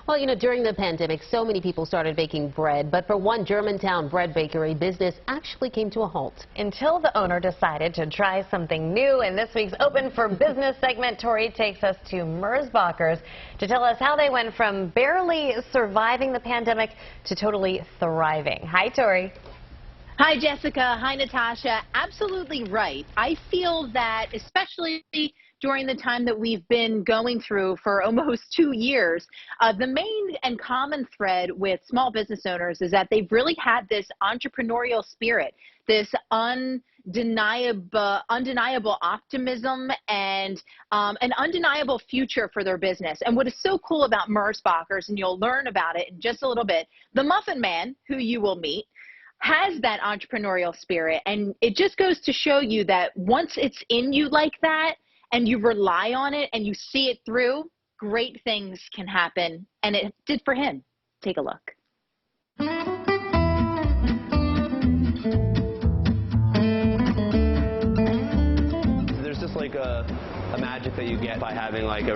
Well, you know, during the pandemic, so many people started baking bread, but for one Germantown bread bakery, business actually came to a halt. Until the owner decided to try something new. In this week's Open for Business segment, Tori takes us to Merzbacher's to tell us how they went from barely surviving the pandemic to totally thriving. Hi, Tori. Hi, Jessica. Hi, Natasha. Absolutely right. I feel that especially during the time that we've been going through for almost 2 years, the main and common thread with small business owners is that they've really had this entrepreneurial spirit, this undeniable optimism and an undeniable future for their business. And what is so cool about Merzbacher's, and you'll learn about it in just a little bit, the Muffin Man, who you will meet, has that entrepreneurial spirit. And it just goes to show you that once it's in you like that, and you rely on it and you see it through, great things can happen. And it did for him. Take a look. There's just like a magic that you get by having like a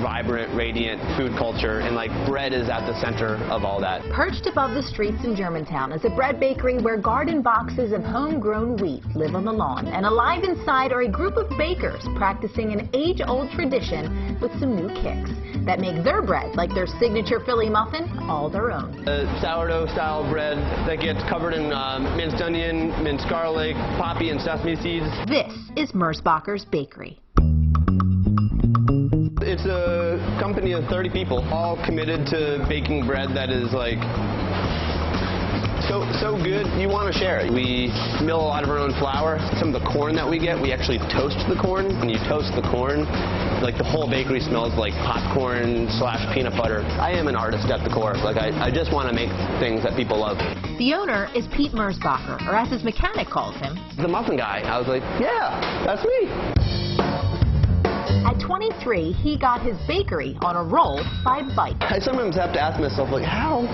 vibrant, radiant food culture, and like bread is at the center of all that. Perched above the streets in Germantown is a bread bakery where garden boxes of homegrown wheat live on the lawn, and alive inside are a group of bakers practicing an age-old tradition with some new kicks that make their bread, like their signature Philly muffin, all their own. A sourdough-style bread that gets covered in minced onion, minced garlic, poppy, and sesame seeds. This is Merzbacher's Bakery. It's a company of 30 people, all committed to baking bread that is like so good you want to share it. We mill a lot of our own flour. Some of the corn that we get, we actually toast the corn. When you toast the corn, like the whole bakery smells like popcorn / peanut butter. I am an artist at the core. Like I just want to make things that people love. The owner is Pete Merzbacher, or as his mechanic calls him, The muffin guy. I was like, yeah, that's me. At 23, he got his bakery on a roll by bite. I sometimes have to ask myself, like, how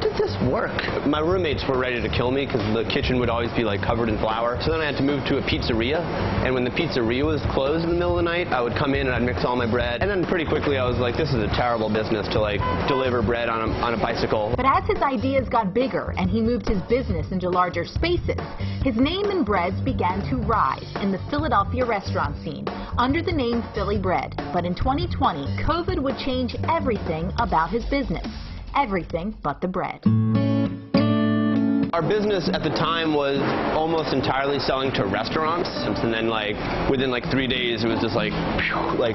did this work? My roommates were ready to kill me because the kitchen would always be like covered in flour. So then I had to move to a pizzeria, and when the pizzeria was closed in the middle of the night, I would come in and I'd mix all my bread. And then pretty quickly I was like, this is a terrible business to like deliver bread on a bicycle. But as his ideas got bigger and he moved his business into larger spaces, his name and breads began to rise in the Philadelphia restaurant scene under the name Philly Bread. But in 2020, COVID would change everything about his business. Everything but the bread. Our business at the time was almost entirely selling to restaurants, and then like within like 3 days it was just like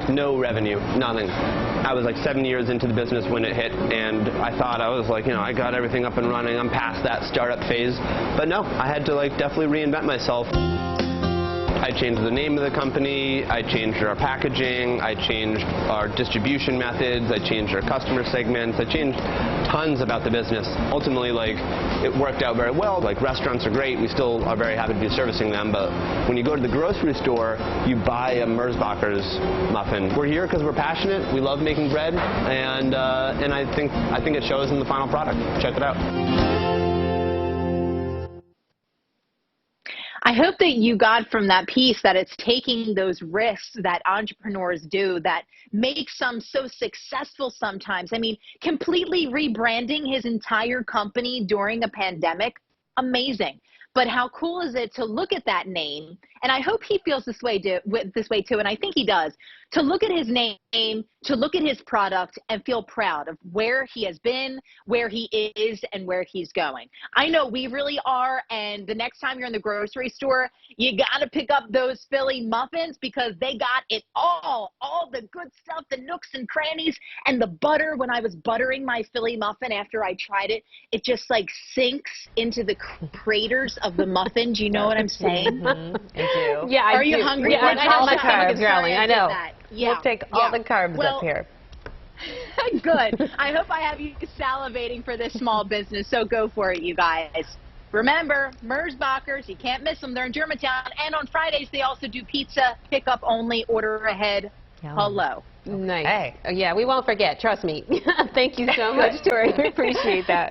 no revenue, nothing. I was like 7 years into the business when it hit, and I thought I was like, you know, I got everything up and running, I'm past that startup phase. But no, I had to like definitely reinvent myself. I changed the name of the company, I changed our packaging, I changed our distribution methods, I changed our customer segments, I changed tons about the business. Ultimately, like, it worked out very well. Like, restaurants are great, we still are very happy to be servicing them, but when you go to the grocery store, you buy a Merzbacher's muffin. We're here because we're passionate, we love making bread, and I think it shows in the final product. Check it out. I hope that you got from that piece that it's taking those risks that entrepreneurs do that make some so successful sometimes. I mean, completely rebranding his entire company during a pandemic, amazing. But how cool is it to look at that name? And I hope he feels this way too, and I think he does, to look at his name, to look at his product and feel proud of where he has been, where he is, and where he's going. I know we really are, and the next time you're in the grocery store, you got to pick up those Philly muffins because they got it all the good stuff, the nooks and crannies, and the butter. When I was buttering my Philly muffin after I tried it, it just like sinks into the craters of the muffin. Do you know what I'm saying? Yeah, Are you hungry? Yeah, I know my stomach is growling. I know. Yeah. We'll take all the carbs up here. Good. I hope I have you salivating for this small business, so go for it, you guys. Remember, Merzbacher's, you can't miss them. They're in Germantown, and on Fridays they also do pizza, pick up only, order ahead. Yum. Hello. Nice. Hey. Yeah, we won't forget. Trust me. Thank you so much, Tori. We appreciate that.